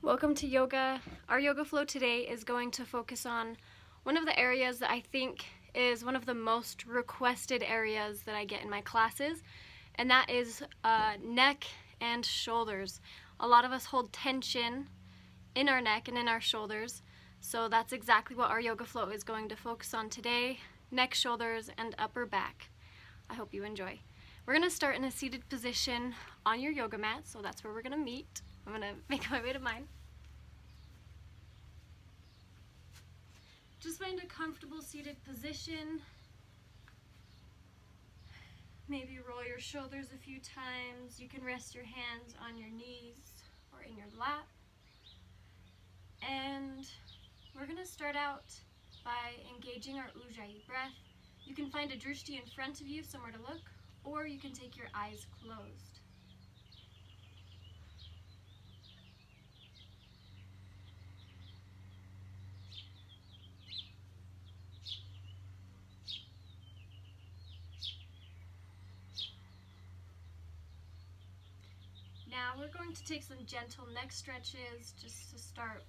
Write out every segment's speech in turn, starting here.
Welcome to yoga. Our yoga flow today is going to focus on one of the areas that I think is one of the most requested areas that I get in my classes, and that is neck and shoulders. A lot of us hold tension in our neck and in our shoulders, so that's exactly what our yoga flow is going to focus on today: neck, shoulders, and upper back. I hope you enjoy. We're going to start in a seated position on your yoga mat, so that's where we're going to meet. I'm going to make my way to mine. Just find a comfortable seated position. Maybe roll your shoulders a few times. You can rest your hands on your knees or in your lap. And we're going to start out by engaging our Ujjayi breath. You can find a drishti in front of you, somewhere to look, or you can take your eyes closed. Now we're going to take some gentle neck stretches just to start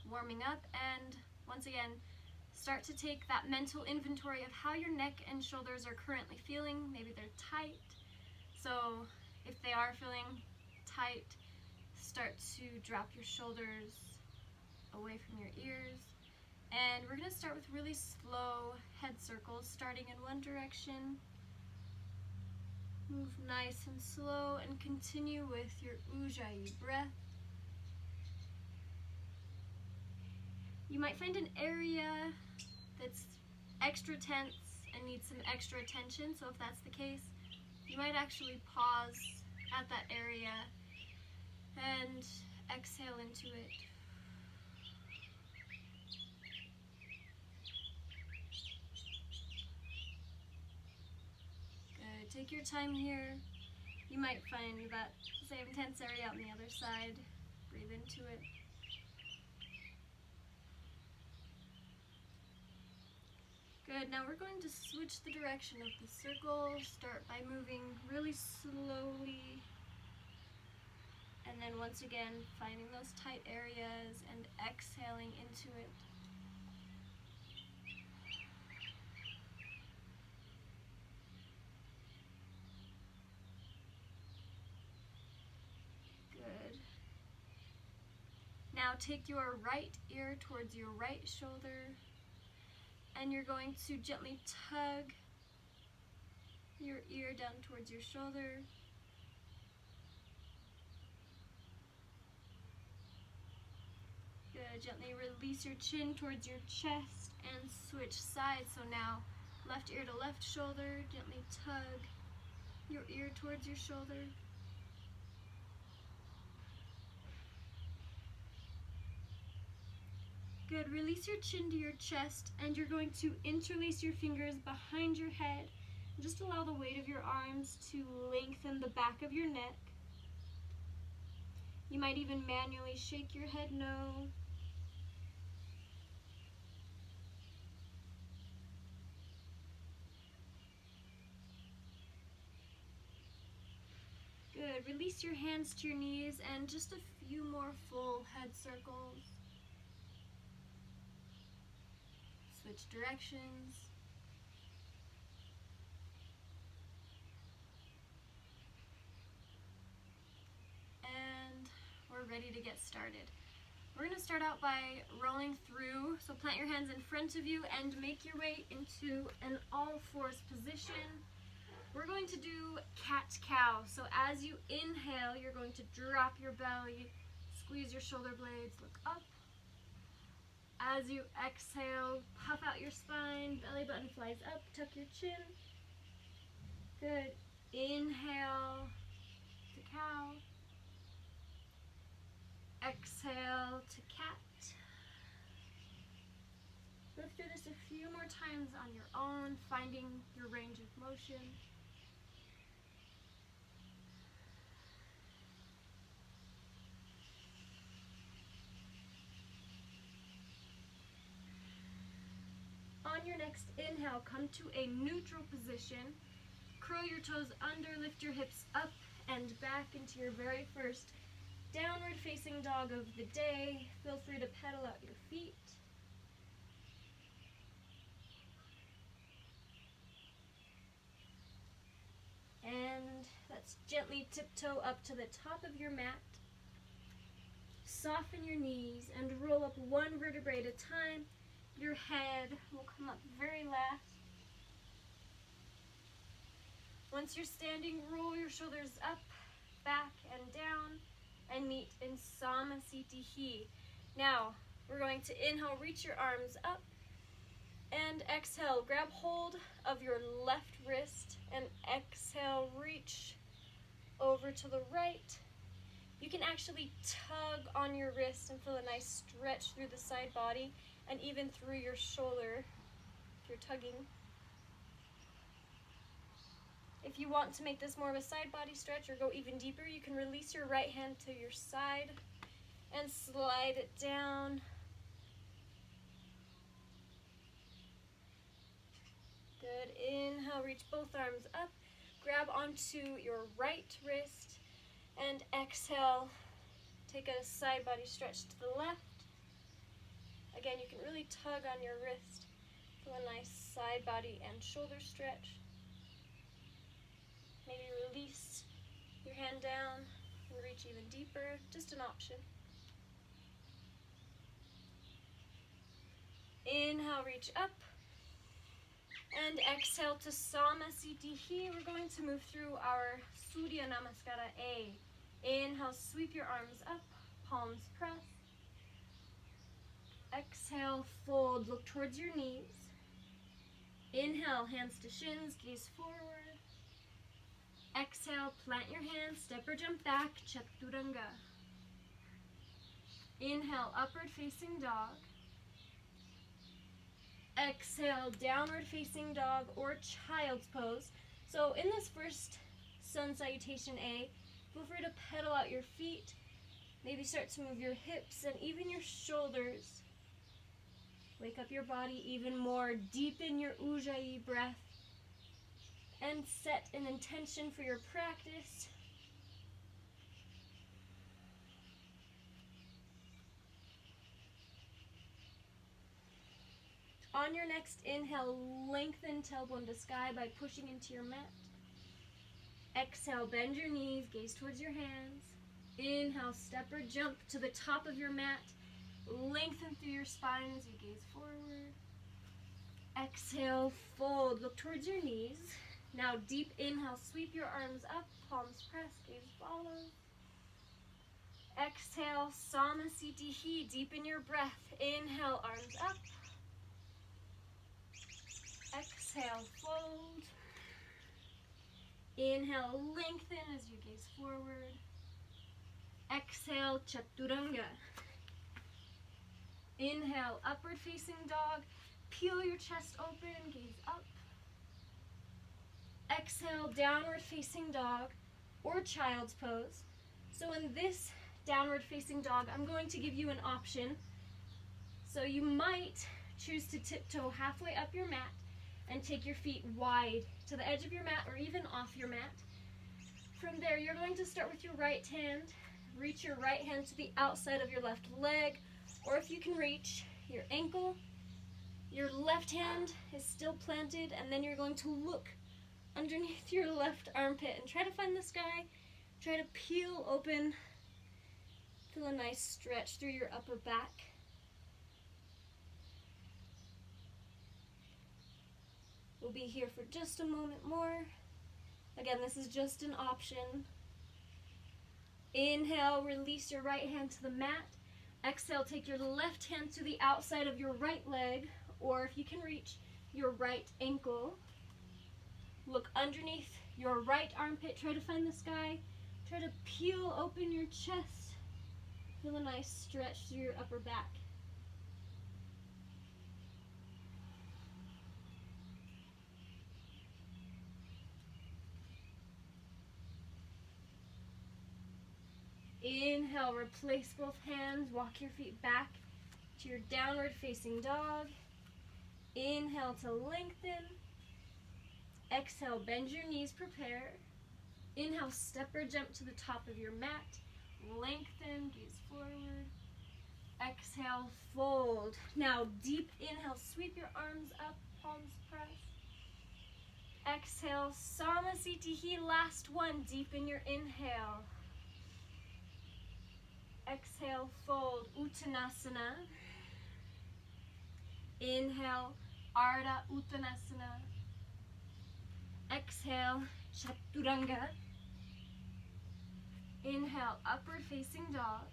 warming up, and once again start to take that mental inventory of how your neck and shoulders are currently feeling. Maybe they're tight, so if they are feeling tight, start to drop your shoulders away from your ears. And we're going to start with really slow head circles, starting in one direction. Move nice and slow and continue with your Ujjayi breath. You might find an area that's extra tense and needs some extra attention, so if that's the case, you might actually pause at that area and exhale into it. Good. Take your time here. You might find that same tense area on the other side. Breathe into it. Good. Now we're going to switch the direction of the circle. Start by moving really slowly. And then once again, finding those tight areas and exhaling into it. Good. Now take your right ear towards your right shoulder, and you're going to gently tug your ear down towards your shoulder. Good. Gently release your chin towards your chest and switch sides. So now left ear to left shoulder, gently tug your ear towards your shoulder. Good. Release your chin to your chest, and you're going to interlace your fingers behind your head. Just allow the weight of your arms to lengthen the back of your neck. You might even manually shake your head no. Good. Release your hands to your knees and just a few more full head circles. Switch directions. And we're ready to get started. We're going to start out by rolling through. So plant your hands in front of you and make your way into an all-fours position. We're going to do cat-cow. So as you inhale, you're going to drop your belly, squeeze your shoulder blades, look up. As you exhale, puff out your spine, belly button flies up, tuck your chin. Good. Inhale to cow. Exhale to cat. Let's do this a few more times on your own, finding your range of motion. On your next inhale, come to a neutral position. Curl your toes under, lift your hips up and back into your very first downward facing dog of the day. Feel free to pedal out your feet. And let's gently tiptoe up to the top of your mat. Soften your knees and roll up one vertebrae at a time. Your head will come up very last. Once you're standing, roll your shoulders up, back, and down, and meet in Samasthiti. Now, we're going to inhale, reach your arms up, and exhale, grab hold of your left wrist, and exhale, reach over to the right. You can actually tug on your wrist and feel a nice stretch through the side body, and even through your shoulder if you're tugging. If you want to make this more of a side body stretch or go even deeper, you can release your right hand to your side and slide it down. Good. Inhale, reach both arms up. Grab onto your right wrist and exhale. Take a side body stretch to the left. Again, you can really tug on your wrist. Feel a nice side body and shoulder stretch. Maybe release your hand down and reach even deeper. Just an option. Inhale, reach up. And exhale to Samasthiti. We're going to move through our Surya Namaskara A. Inhale, sweep your arms up, palms press. Exhale, fold, look towards your knees. Inhale, hands to shins, gaze forward. Exhale, plant your hands, step or jump back, Chaturanga. Inhale, upward facing dog. Exhale, downward facing dog or child's pose. So in this first sun salutation A, feel free to pedal out your feet. Maybe start to move your hips and even your shoulders. Wake up your body even more. Deepen your Ujjayi breath. And set an intention for your practice. On your next inhale, lengthen tailbone to sky by pushing into your mat. Exhale, bend your knees, gaze towards your hands. Inhale, step or jump to the top of your mat. Lengthen through your spine as you gaze forward. Exhale, fold, look towards your knees. Now deep inhale, sweep your arms up, palms press, gaze follows. Exhale, Samasthiti, deepen your breath. Inhale, arms up. Exhale, fold. Inhale, lengthen as you gaze forward. Exhale, Chaturanga. Inhale, upward facing dog. Peel your chest open, gaze up. Exhale, downward facing dog or child's pose. So in this downward facing dog, I'm going to give you an option. So you might choose to tiptoe halfway up your mat and take your feet wide to the edge of your mat or even off your mat. From there, you're going to start with your right hand. Reach your right hand to the outside of your left leg, or if you can reach your ankle, your left hand is still planted, and then you're going to look underneath your left armpit and try to find the sky. Try to peel open. Feel a nice stretch through your upper back. We'll be here for just a moment more. Again, this is just an option. Inhale, release your right hand to the mat. Exhale, take your left hand to the outside of your right leg, or if you can reach, your right ankle. Look underneath your right armpit. Try to find the sky. Try to peel open your chest. Feel a nice stretch through your upper back. Inhale, replace both hands. Walk your feet back to your downward facing dog. Inhale to lengthen. Exhale, bend your knees, prepare. Inhale, step or jump to the top of your mat. Lengthen, gaze forward. Exhale, fold. Now deep inhale, sweep your arms up, palms press. Exhale, Samasthiti, last one, deepen your inhale. Exhale, fold, Uttanasana. Inhale, Ardha Uttanasana. Exhale, Chaturanga. Inhale, upward facing dog.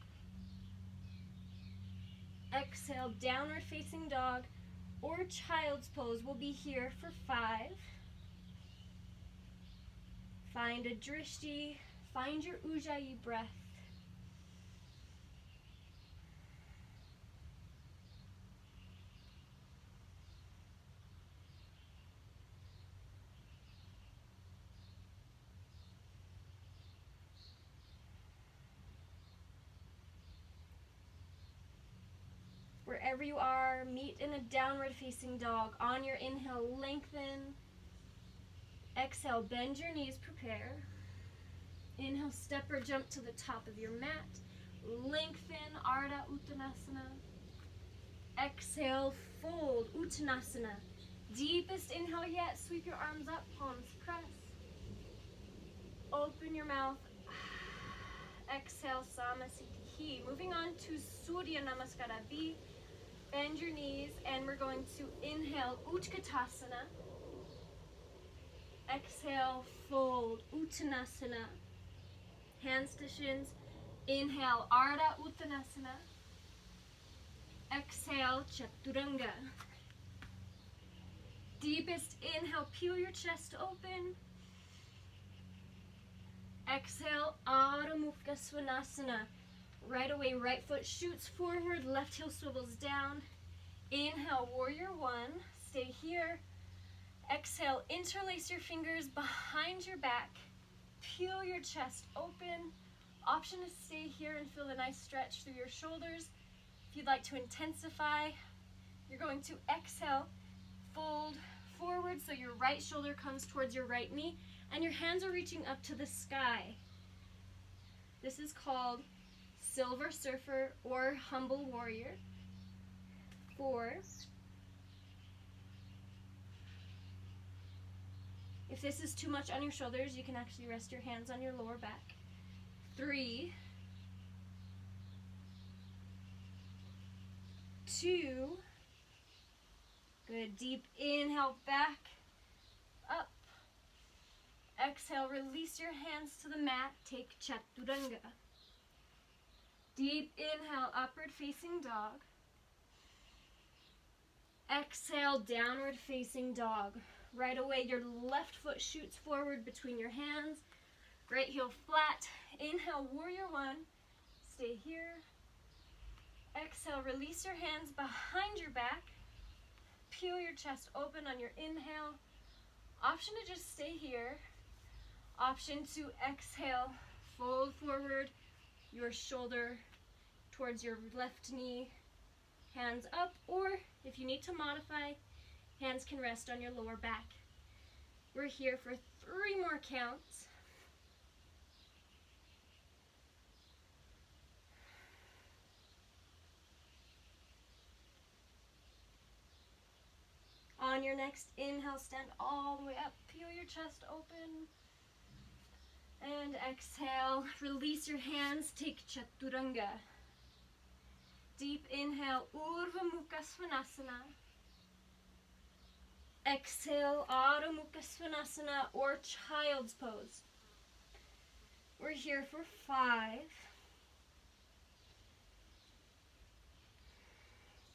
Exhale, downward facing dog or child's pose. We'll be here for 5. Find a drishti, find your ujjayi breath. Wherever you are, meet in a downward facing dog. On your inhale, lengthen. Exhale, bend your knees, prepare. Inhale, step or jump to the top of your mat. Lengthen, Ardha Uttanasana. Exhale, fold, Uttanasana. Deepest inhale yet, sweep your arms up, palms press. Open your mouth. Exhale, Samasthiti. Moving on to Surya Namaskara B. Bend your knees, and we're going to inhale, Utkatasana. Exhale, fold, Uttanasana. Hands to shins. Inhale, Ardha Uttanasana. Exhale, Chaturanga. Deepest inhale, peel your chest open. Exhale, Adho Mukha Svanasana. Right away, right foot shoots forward, left heel swivels down. Inhale, Warrior One. Stay here. Exhale, interlace your fingers behind your back. Peel your chest open. Option to stay here and feel a nice stretch through your shoulders. If you'd like to intensify, you're going to exhale, fold forward so your right shoulder comes towards your right knee and your hands are reaching up to the sky. This is called Silver Surfer or Humble Warrior. 4. If this is too much on your shoulders, you can actually rest your hands on your lower back. 3, 2, good, deep inhale, back, up. Exhale, release your hands to the mat, take Chaturanga. Deep inhale, upward facing dog. Exhale, downward facing dog. Right away, your left foot shoots forward between your hands. Right heel flat. Inhale, Warrior One. Stay here. Exhale, release your hands behind your back. Peel your chest open on your inhale. Option to just stay here. Option to exhale, fold forward your shoulder towards your left knee, hands up, or if you need to modify, hands can rest on your lower back. We're here for 3 more counts. On your next inhale, stand all the way up, peel your chest open. And exhale, release your hands, take Chaturanga. Deep inhale, Urdhva Mukha Svanasana. Exhale, Adho Mukha Svanasana or Child's Pose. We're here for 5,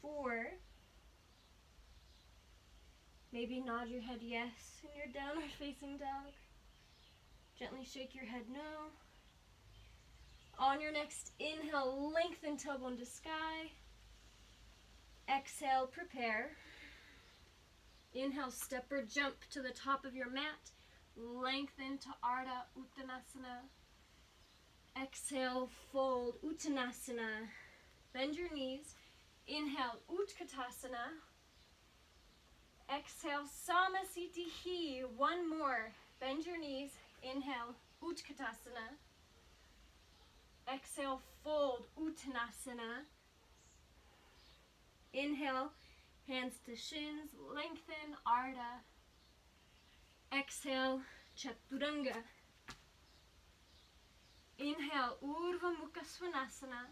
4. Maybe nod your head yes in your downward facing dog. Gently shake your head no. On your next inhale, lengthen tailbone to sky. Exhale, prepare. Inhale, step or jump to the top of your mat. Lengthen to Ardha Uttanasana. Exhale, fold, Uttanasana. Bend your knees. Inhale, Utkatasana. Exhale, Samasthiti. 1 more. Bend your knees. Inhale, Utkatasana. Exhale, fold, Uttanasana. Inhale, hands to shins, lengthen, Ardha. Exhale, Chaturanga. Inhale, Urdhva Mukha Svanasana.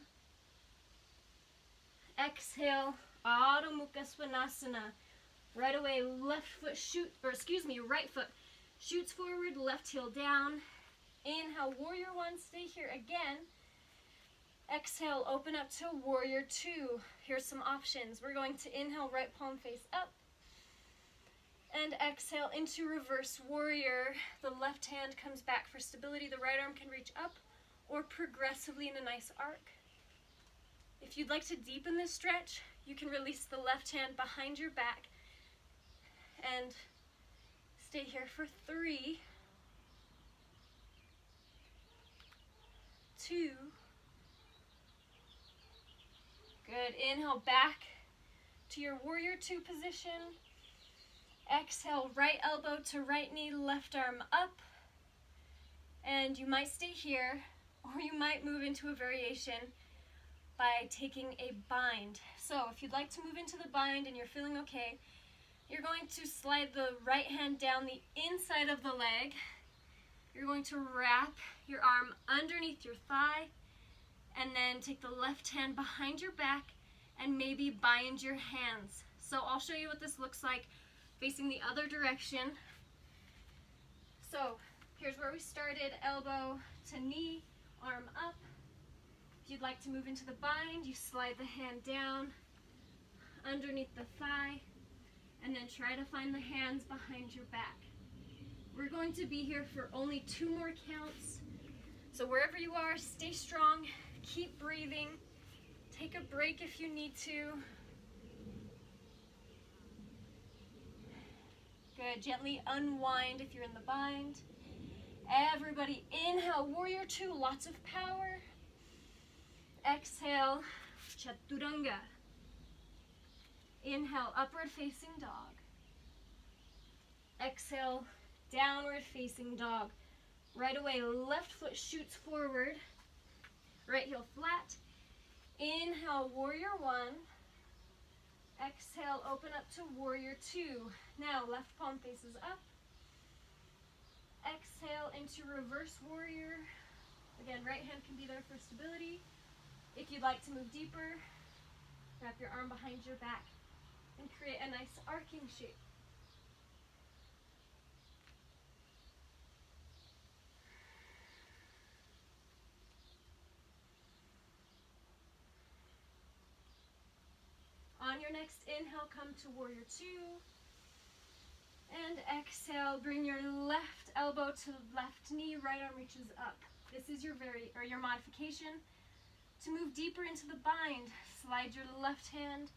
Exhale, Adho Mukha Svanasana. Right away, right foot shoots forward, left heel down. Inhale, Warrior One, stay here again. Exhale, open up to Warrior Two. Here's some options. We're going to inhale, right palm face up. And exhale into Reverse Warrior. The left hand comes back for stability. The right arm can reach up or progressively in a nice arc. If you'd like to deepen this stretch, you can release the left hand behind your back and stay here for 3, 2. Good. Inhale back to your Warrior Two position. Exhale, right elbow to right knee, left arm up. And you might stay here, or you might move into a variation by taking a bind. So if you'd like to move into the bind and you're feeling okay, you're going to slide the right hand down the inside of the leg. You're going to wrap your arm underneath your thigh and then take the left hand behind your back and maybe bind your hands. So I'll show you what this looks like facing the other direction. So here's where we started, elbow to knee, arm up. If you'd like to move into the bind, you slide the hand down underneath the thigh and then try to find the hands behind your back. We're going to be here for only 2 more counts. So wherever you are, stay strong, keep breathing, take a break if you need to. Good, gently unwind if you're in the bind. Everybody inhale, Warrior Two, lots of power. Exhale, Chaturanga. Inhale, Upward Facing Dog. Exhale, Downward Facing Dog. Right away, left foot shoots forward, right heel flat. Inhale, Warrior One. Exhale, open up to Warrior Two. Now, left palm faces up. Exhale into Reverse Warrior. Again, right hand can be there for stability. If you'd like to move deeper, wrap your arm behind your back and create a nice arcing shape. On your next inhale, come to Warrior Two. And exhale, bring your left elbow to left knee, right arm reaches up. This is your modification. To move deeper into the bind, slide your left hand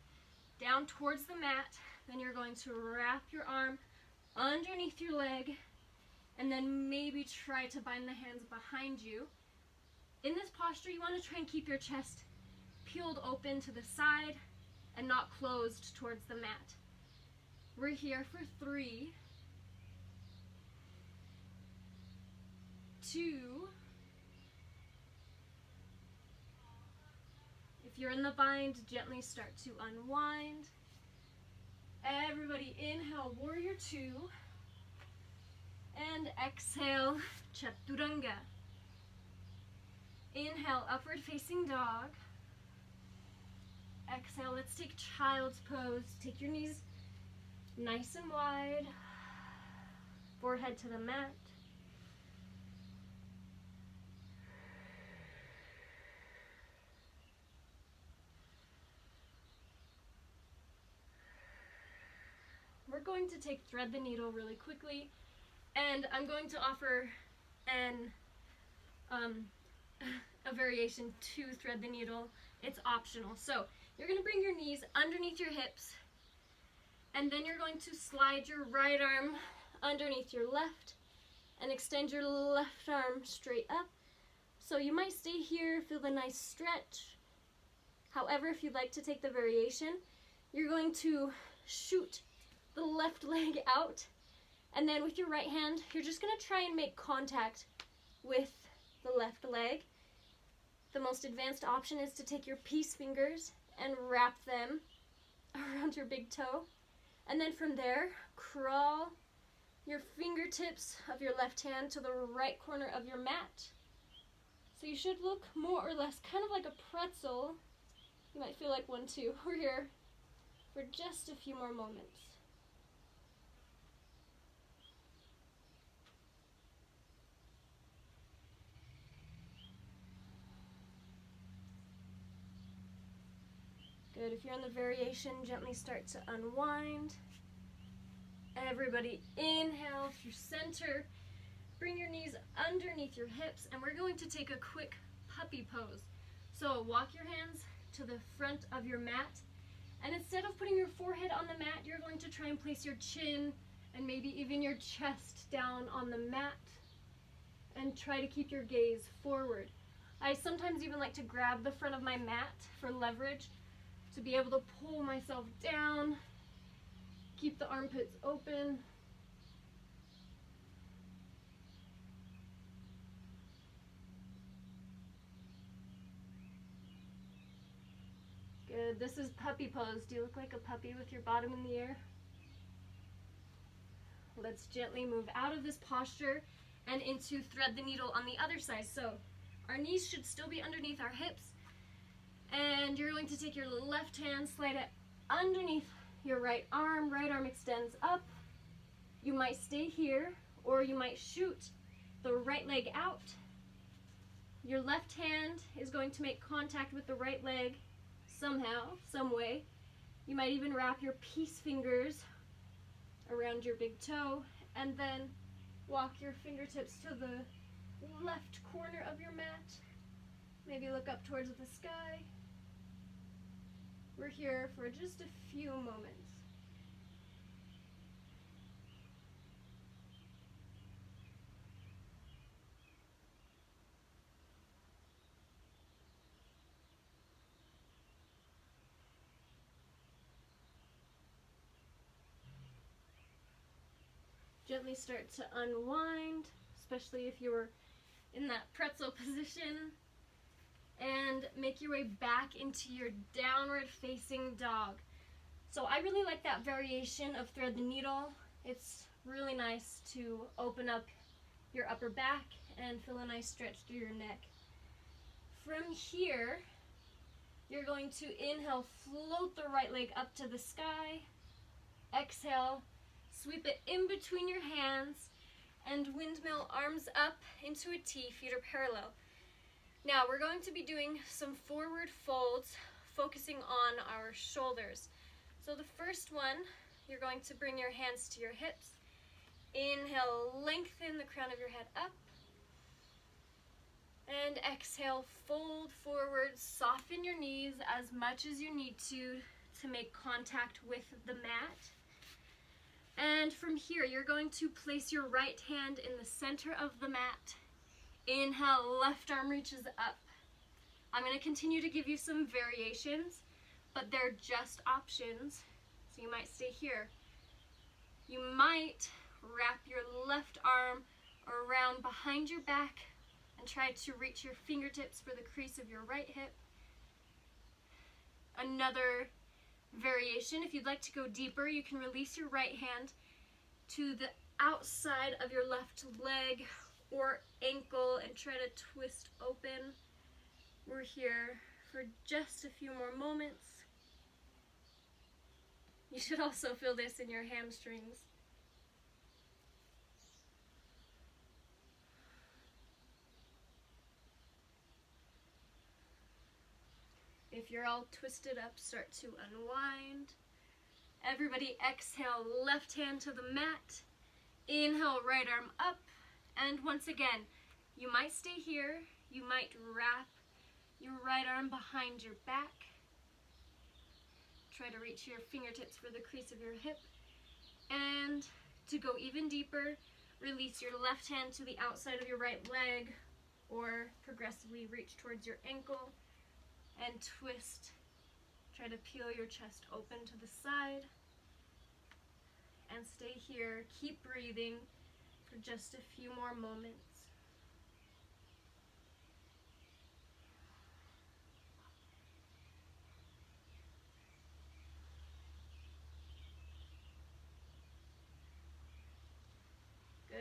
down towards the mat. Then you're going to wrap your arm underneath your leg and then maybe try to bind the hands behind you. In this posture, you want to try and keep your chest peeled open to the side and not closed towards the mat. We're here for 3, 2. If you're in the bind, gently start to unwind. Everybody inhale, Warrior Two. And exhale, Chaturanga. Inhale, Upward Facing Dog. Exhale, let's take Child's Pose. Take your knees nice and wide, forehead to the mat. We're going to take Thread the Needle really quickly, and I'm going to offer a variation to Thread the Needle. It's optional. So you're going to bring your knees underneath your hips, and then you're going to slide your right arm underneath your left and extend your left arm straight up. So you might stay here, feel the nice stretch. However, if you'd like to take the variation, you're going to shoot the left leg out, and then with your right hand, you're just going to try and make contact with the left leg. The most advanced option is to take your peace fingers and wrap them around your big toe. And then from there, crawl your fingertips of your left hand to the right corner of your mat. So you should look more or less kind of like a pretzel. You might feel like one too. We're here for just a few more moments. Good. If you're in the variation, gently start to unwind. Everybody inhale through center. Bring your knees underneath your hips, and we're going to take a quick puppy pose. So walk your hands to the front of your mat, and instead of putting your forehead on the mat, you're going to try and place your chin and maybe even your chest down on the mat, and try to keep your gaze forward. I sometimes even like to grab the front of my mat for leverage to be able to pull myself down, keep the armpits open. Good. This is puppy pose. Do you look like a puppy with your bottom in the air? Let's gently move out of this posture and into thread the needle on the other side. So our knees should still be underneath our hips, and you're going to take your left hand, slide it underneath your right arm extends up. You might stay here, or you might shoot the right leg out. Your left hand is going to make contact with the right leg somehow, some way. You might even wrap your peace fingers around your big toe, and then walk your fingertips to the left corner of your mat. Maybe look up towards the sky. We're here for just a few moments. Gently start to unwind, especially if you were in that pretzel position, and make your way back into your downward facing dog. So I really like that variation of thread the needle. It's really nice to open up your upper back and feel a nice stretch through your neck. From here, you're going to inhale, float the right leg up to the sky. Exhale, sweep it in between your hands, and windmill arms up into a T, feet are parallel. Now we're going to be doing some forward folds, focusing on our shoulders. So the first one, you're going to bring your hands to your hips. Inhale, lengthen the crown of your head up. And exhale, fold forward, soften your knees as much as you need to make contact with the mat. And from here, you're going to place your right hand in the center of the mat. Inhale, left arm reaches up. I'm going to continue to give you some variations, but they're just options, so you might stay here. You might wrap your left arm around behind your back and try to reach your fingertips for the crease of your right hip. Another variation, if you'd like to go deeper, you can release your right hand to the outside of your left leg or ankle and try to twist open. We're here for just a few more moments. You should also feel this in your hamstrings. If you're all twisted up, start to unwind. Everybody exhale, left hand to the mat. Inhale, right arm up. And once again, you might stay here. You might wrap your right arm behind your back. Try to reach your fingertips for the crease of your hip. And to go even deeper, release your left hand to the outside of your right leg, or progressively reach towards your ankle and twist. Try to peel your chest open to the side and stay here. Keep breathing for just a few more moments.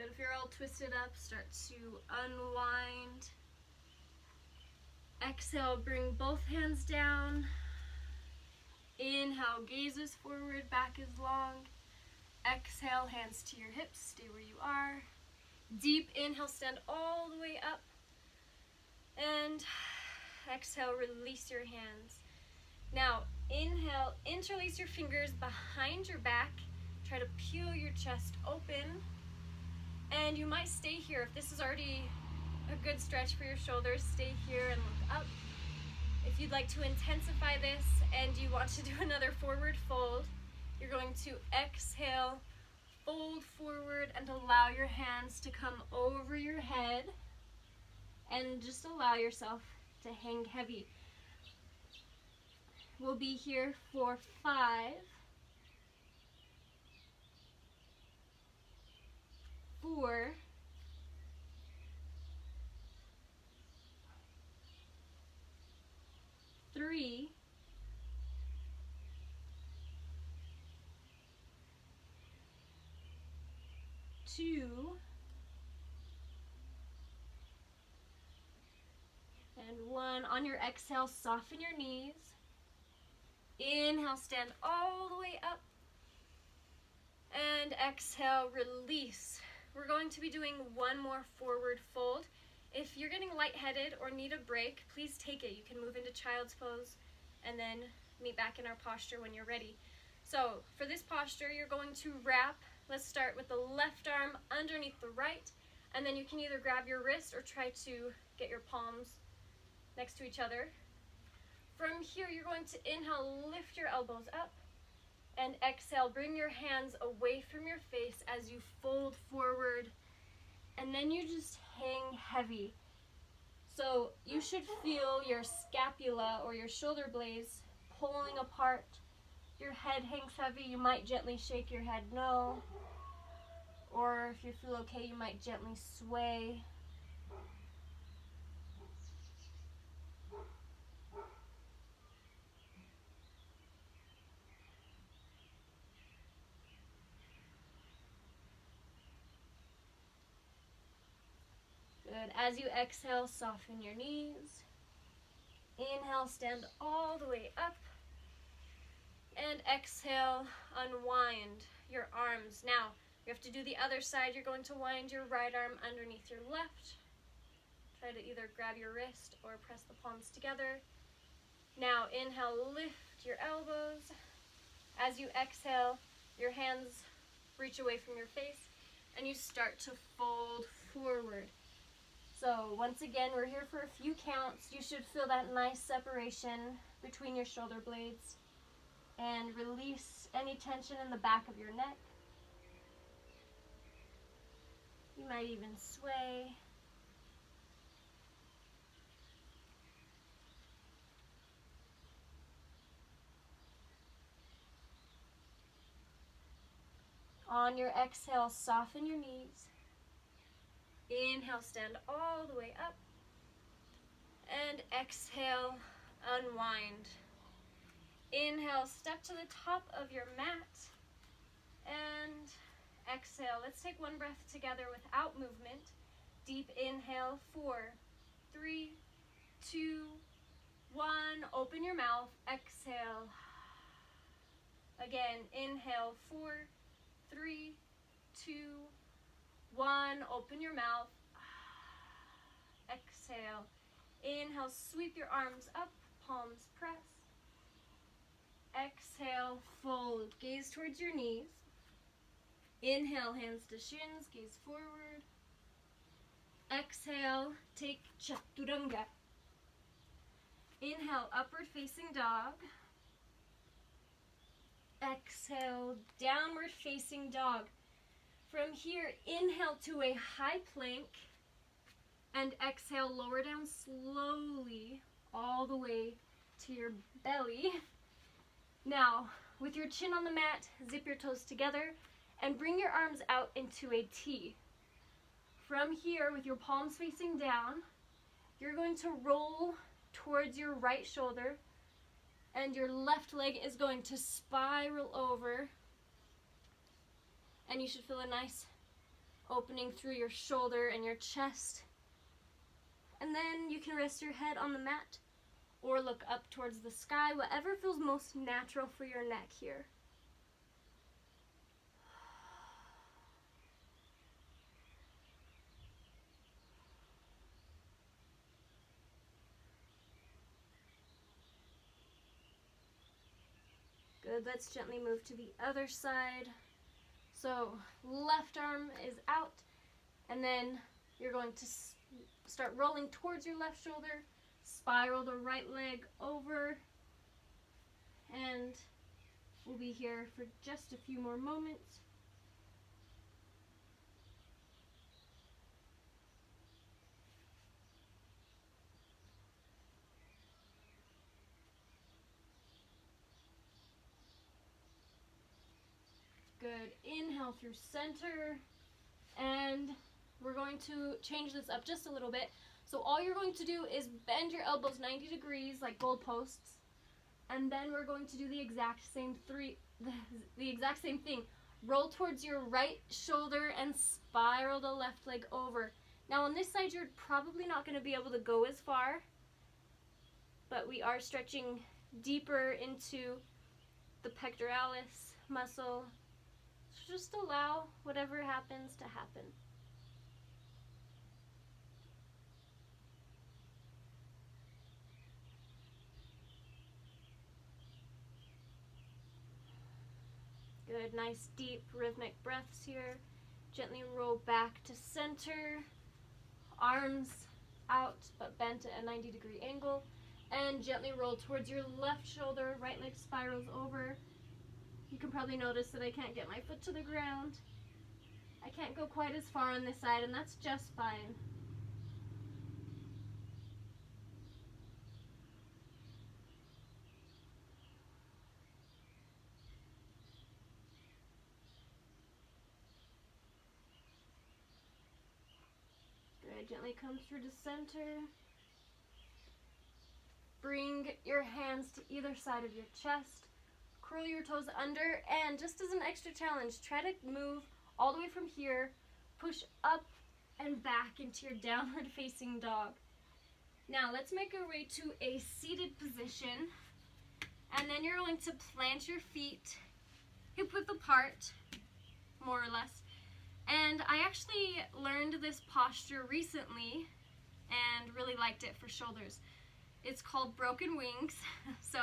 Good. If you're all twisted up, start to unwind. Exhale, bring both hands down. Inhale, gazes forward, back is long. Exhale, hands to your hips, stay where you are. Deep inhale, stand all the way up. And exhale, release your hands. Now, inhale, interlace your fingers behind your back. Try to peel your chest open. And you might stay here. If this is already a good stretch for your shoulders, stay here and look up. If you'd like to intensify this and you want to do another forward fold, you're going to exhale, fold forward, and allow your hands to come over your head. And just allow yourself to hang heavy. We'll be here for 5, 4, 3, 2, and 1. On your exhale, soften your knees. Inhale, stand all the way up. And exhale, release. We're going to be doing one more forward fold. If you're getting lightheaded or need a break, please take it. You can move into child's pose and then meet back in our posture when you're ready. So for this posture, you're going to wrap. Let's start with the left arm underneath the right, and then you can either grab your wrist or try to get your palms next to each other. From here, you're going to inhale, lift your elbows up, and exhale, bring your hands away from your face as you fold forward, and then you just hang heavy. So you should feel your scapula or your shoulder blades pulling apart. Your head hangs heavy. You might gently shake your head no, or if you feel okay, you might gently sway. Good. As you exhale, soften your knees. Inhale, stand all the way up. And exhale, unwind your arms. Now, you have to do the other side. You're going to wind your right arm underneath your left. Try to either grab your wrist or press the palms together. Now, inhale, lift your elbows. As you exhale, your hands reach away from your face, and you start to fold forward. So once again, we're here for a few counts. You should feel that nice separation between your shoulder blades and release any tension in the back of your neck. You might even sway. On your exhale, soften your knees. Inhale, stand all the way up. And exhale, unwind. Inhale, step to the top of your mat. And exhale. Let's take one breath together without movement. Deep inhale, 4, 3, 2, 1. Open your mouth, exhale. Again, inhale, 4, 3, 2, 1. Open your mouth. Exhale. Inhale, sweep your arms up, palms press. Exhale, fold. Gaze towards your knees. Inhale, hands to shins, gaze forward. Exhale, take chaturanga. Inhale, upward facing dog. Exhale, downward facing dog. From here, inhale to a high plank, and exhale, lower down slowly all the way to your belly. Now, with your chin on the mat, zip your toes together and bring your arms out into a T. From here, with your palms facing down, you're going to roll towards your right shoulder, and your left leg is going to spiral over, and you should feel a nice opening through your shoulder and your chest. And then you can rest your head on the mat or look up towards the sky, whatever feels most natural for your neck here. Good, let's gently move to the other side. So left arm is out, and then you're going to start rolling towards your left shoulder, spiral the right leg over, and we'll be here for just a few more moments. Good. Inhale through center, and we're going to change this up just a little bit. So all you're going to do is bend your elbows 90 degrees like goalposts, and then we're going to do the exact same thing. Roll towards your right shoulder and spiral the left leg over. Now on this side, you're probably not going to be able to go as far, but we are stretching deeper into the pectoralis muscle. So just allow whatever happens to happen. Good, nice deep rhythmic breaths here. Gently roll back to center, arms out but bent at a 90-degree angle, and gently roll towards your left shoulder, right leg spirals over. You can probably notice that I can't get my foot to the ground. I can't go quite as far on this side, and that's just fine. Good, gently come through to center. Bring your hands to either side of your chest. Curl your toes under, and just as an extra challenge, try to move all the way from here, push up and back into your downward facing dog. Now let's make our way to a seated position, and then you're going to plant your feet hip width apart, more or less. And I actually learned this posture recently and really liked it for shoulders. It's called broken wings. So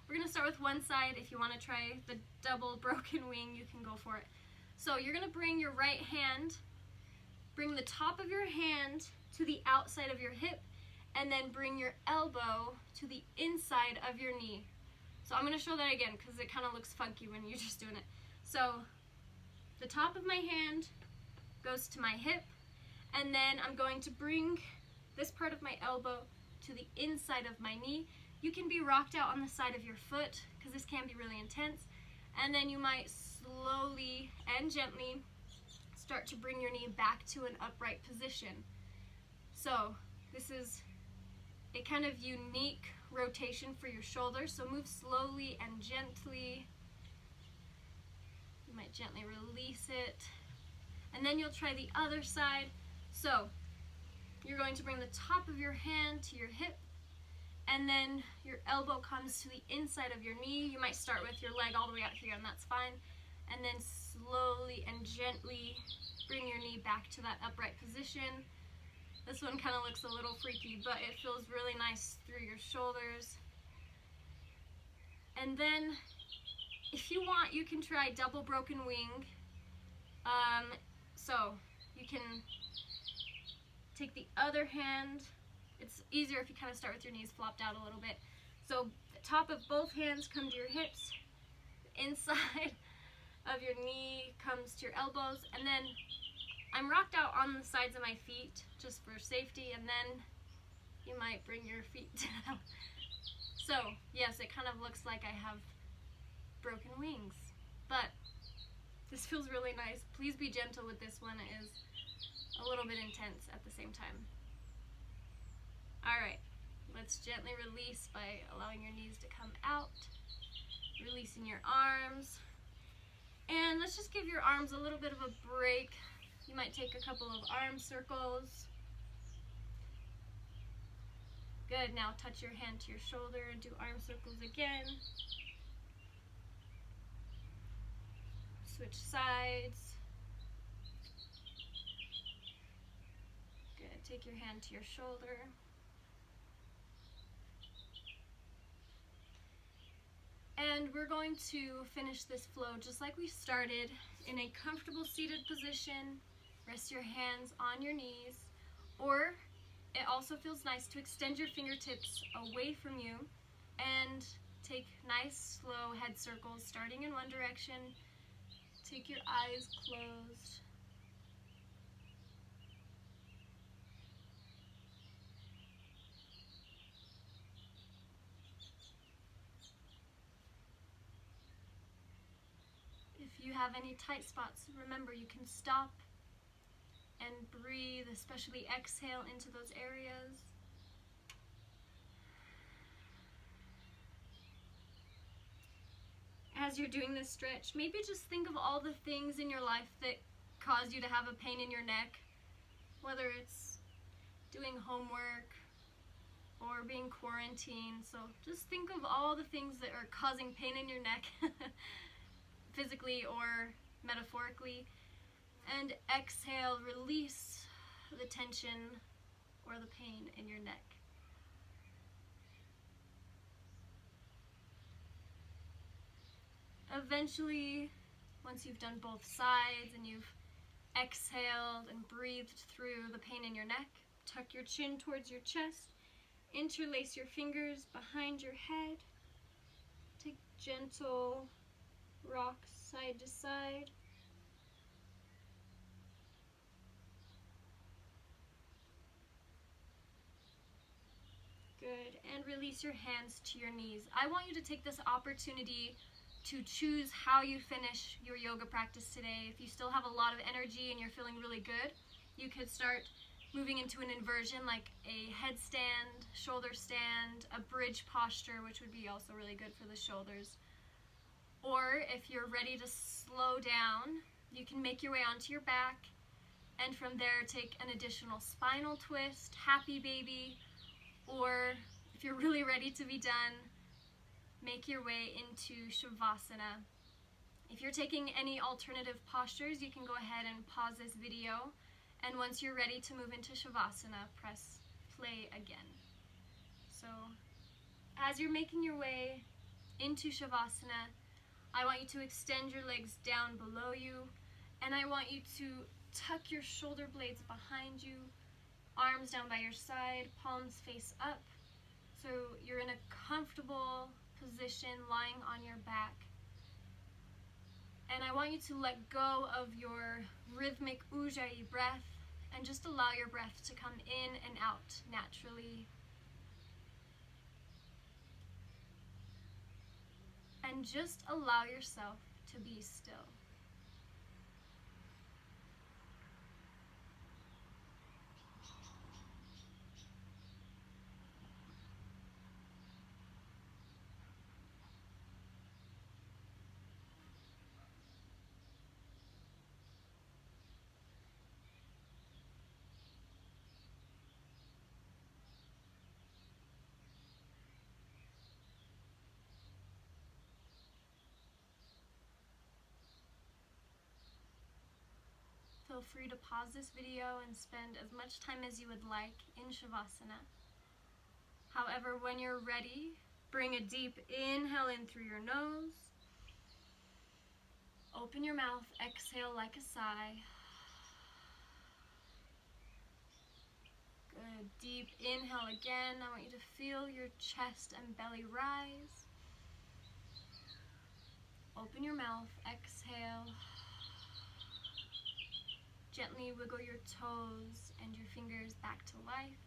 we're going to start with one side. If you want to try the double broken wing, you can go for it. So you're going to bring your right hand, bring the top of your hand to the outside of your hip, and then bring your elbow to the inside of your knee. So I'm going to show that again because it kind of looks funky when you're just doing it. So the top of my hand goes to my hip, and then I'm going to bring this part of my elbow to the inside of my knee. You can be rocked out on the side of your foot because this can be really intense, and then you might slowly and gently start to bring your knee back to an upright position. So this is a kind of unique rotation for your shoulders, so move slowly and gently. You might gently release it, and then you'll try the other side. So you're going to bring the top of your hand to your hip, and then your elbow comes to the inside of your knee. You might start with your leg all the way out here, and that's fine. And then slowly and gently bring your knee back to that upright position. This one kind of looks a little freaky, but it feels really nice through your shoulders. And then, if you want, you can try double broken wing. So you can take the other hand. It's easier if you kind of start with your knees flopped out a little bit. So the top of both hands come to your hips, the inside of your knee comes to your elbows, and then I'm rocked out on the sides of my feet just for safety, and then you might bring your feet down. So yes, it kind of looks like I have broken wings, but this feels really nice. Please be gentle with this one. It is a little bit intense at the same time. Alright, let's gently release by allowing your knees to come out, releasing your arms, and let's just give your arms a little bit of a break You might take a couple of arm circles. Good, now touch your hand to your shoulder and do arm circles again. Switch sides. Good, take your hand to your shoulder. And we're going to finish this flow just like we started, in a comfortable seated position. Rest your hands on your knees, or it also feels nice to extend your fingertips away from you and take nice slow head circles starting in one direction. Take your eyes closed. If you have any tight spots, remember you can stop and breathe, especially exhale into those areas. As you're doing this stretch, maybe just think of all the things in your life that cause you to have a pain in your neck, whether it's doing homework or being quarantined. So just think of all the things that are causing pain in your neck, physically or metaphorically, and exhale, release the tension or the pain in your neck. Eventually, once you've done both sides and you've exhaled and breathed through the pain in your neck, tuck your chin towards your chest, interlace your fingers behind your head, take gentle rocks side to side. Good, and release your hands to your knees. I want you to take this opportunity to choose how you finish your yoga practice today. If you still have a lot of energy and you're feeling really good, you could start moving into an inversion like a headstand, shoulder stand, a bridge posture, which would be also really good for the shoulders. Or if you're ready to slow down, you can make your way onto your back, and from there take an additional spinal twist, happy baby, or if you're really ready to be done, make your way into Shavasana. If you're taking any alternative postures, you can go ahead and pause this video, and once you're ready to move into Shavasana, press play again. So as you're making your way into Shavasana, I want you to extend your legs down below you, and I want you to tuck your shoulder blades behind you, arms down by your side, palms face up, so you're in a comfortable position lying on your back. And I want you to let go of your rhythmic ujjayi breath and just allow your breath to come in and out naturally. And just allow yourself to be still. Feel free to pause this video and spend as much time as you would like in Shavasana. However, when you're ready, bring a deep inhale in through your nose. Open your mouth, exhale like a sigh. Good, deep inhale again. I want you to feel your chest and belly rise. Open your mouth, exhale. Gently wiggle your toes and your fingers back to life.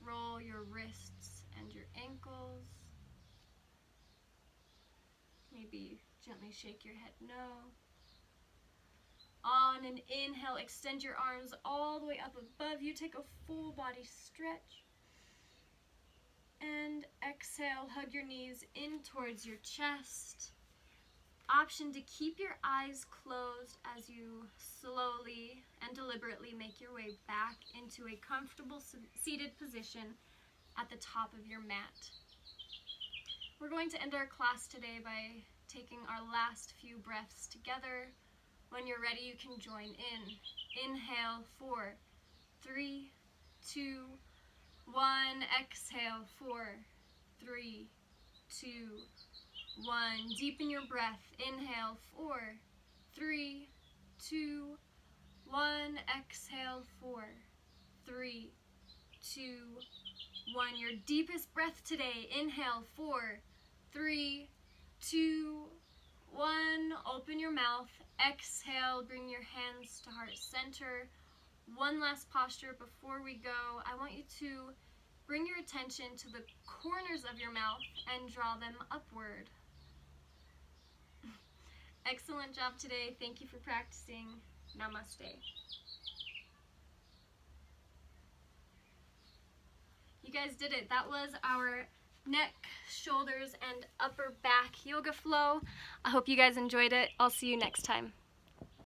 Roll your wrists and your ankles. Maybe gently shake your head no. On an inhale, extend your arms all the way up above you. Take a full body stretch. And exhale, hug your knees in towards your chest. option to keep your eyes closed as you slowly and deliberately make your way back into a comfortable seated position at the top of your mat. We're going to end our class today by taking our last few breaths together. When you're ready, you can join in. Inhale, 4, 3, 2, 1. Exhale, 4, 3, 2, 1. Deepen your breath. Inhale, 4, 3, 2, 1. Exhale, 4, 3, 2, 1. Your deepest breath today. Inhale, 4, 3, 2, 1. Open your mouth. Exhale, bring your hands to heart center. One last posture before we go. I want you to bring your attention to the corners of your mouth and draw them upward. Excellent job today. Thank you for practicing. Namaste. You guys did it. That was our neck, shoulders, and upper back yoga flow. I hope you guys enjoyed it. I'll see you next time.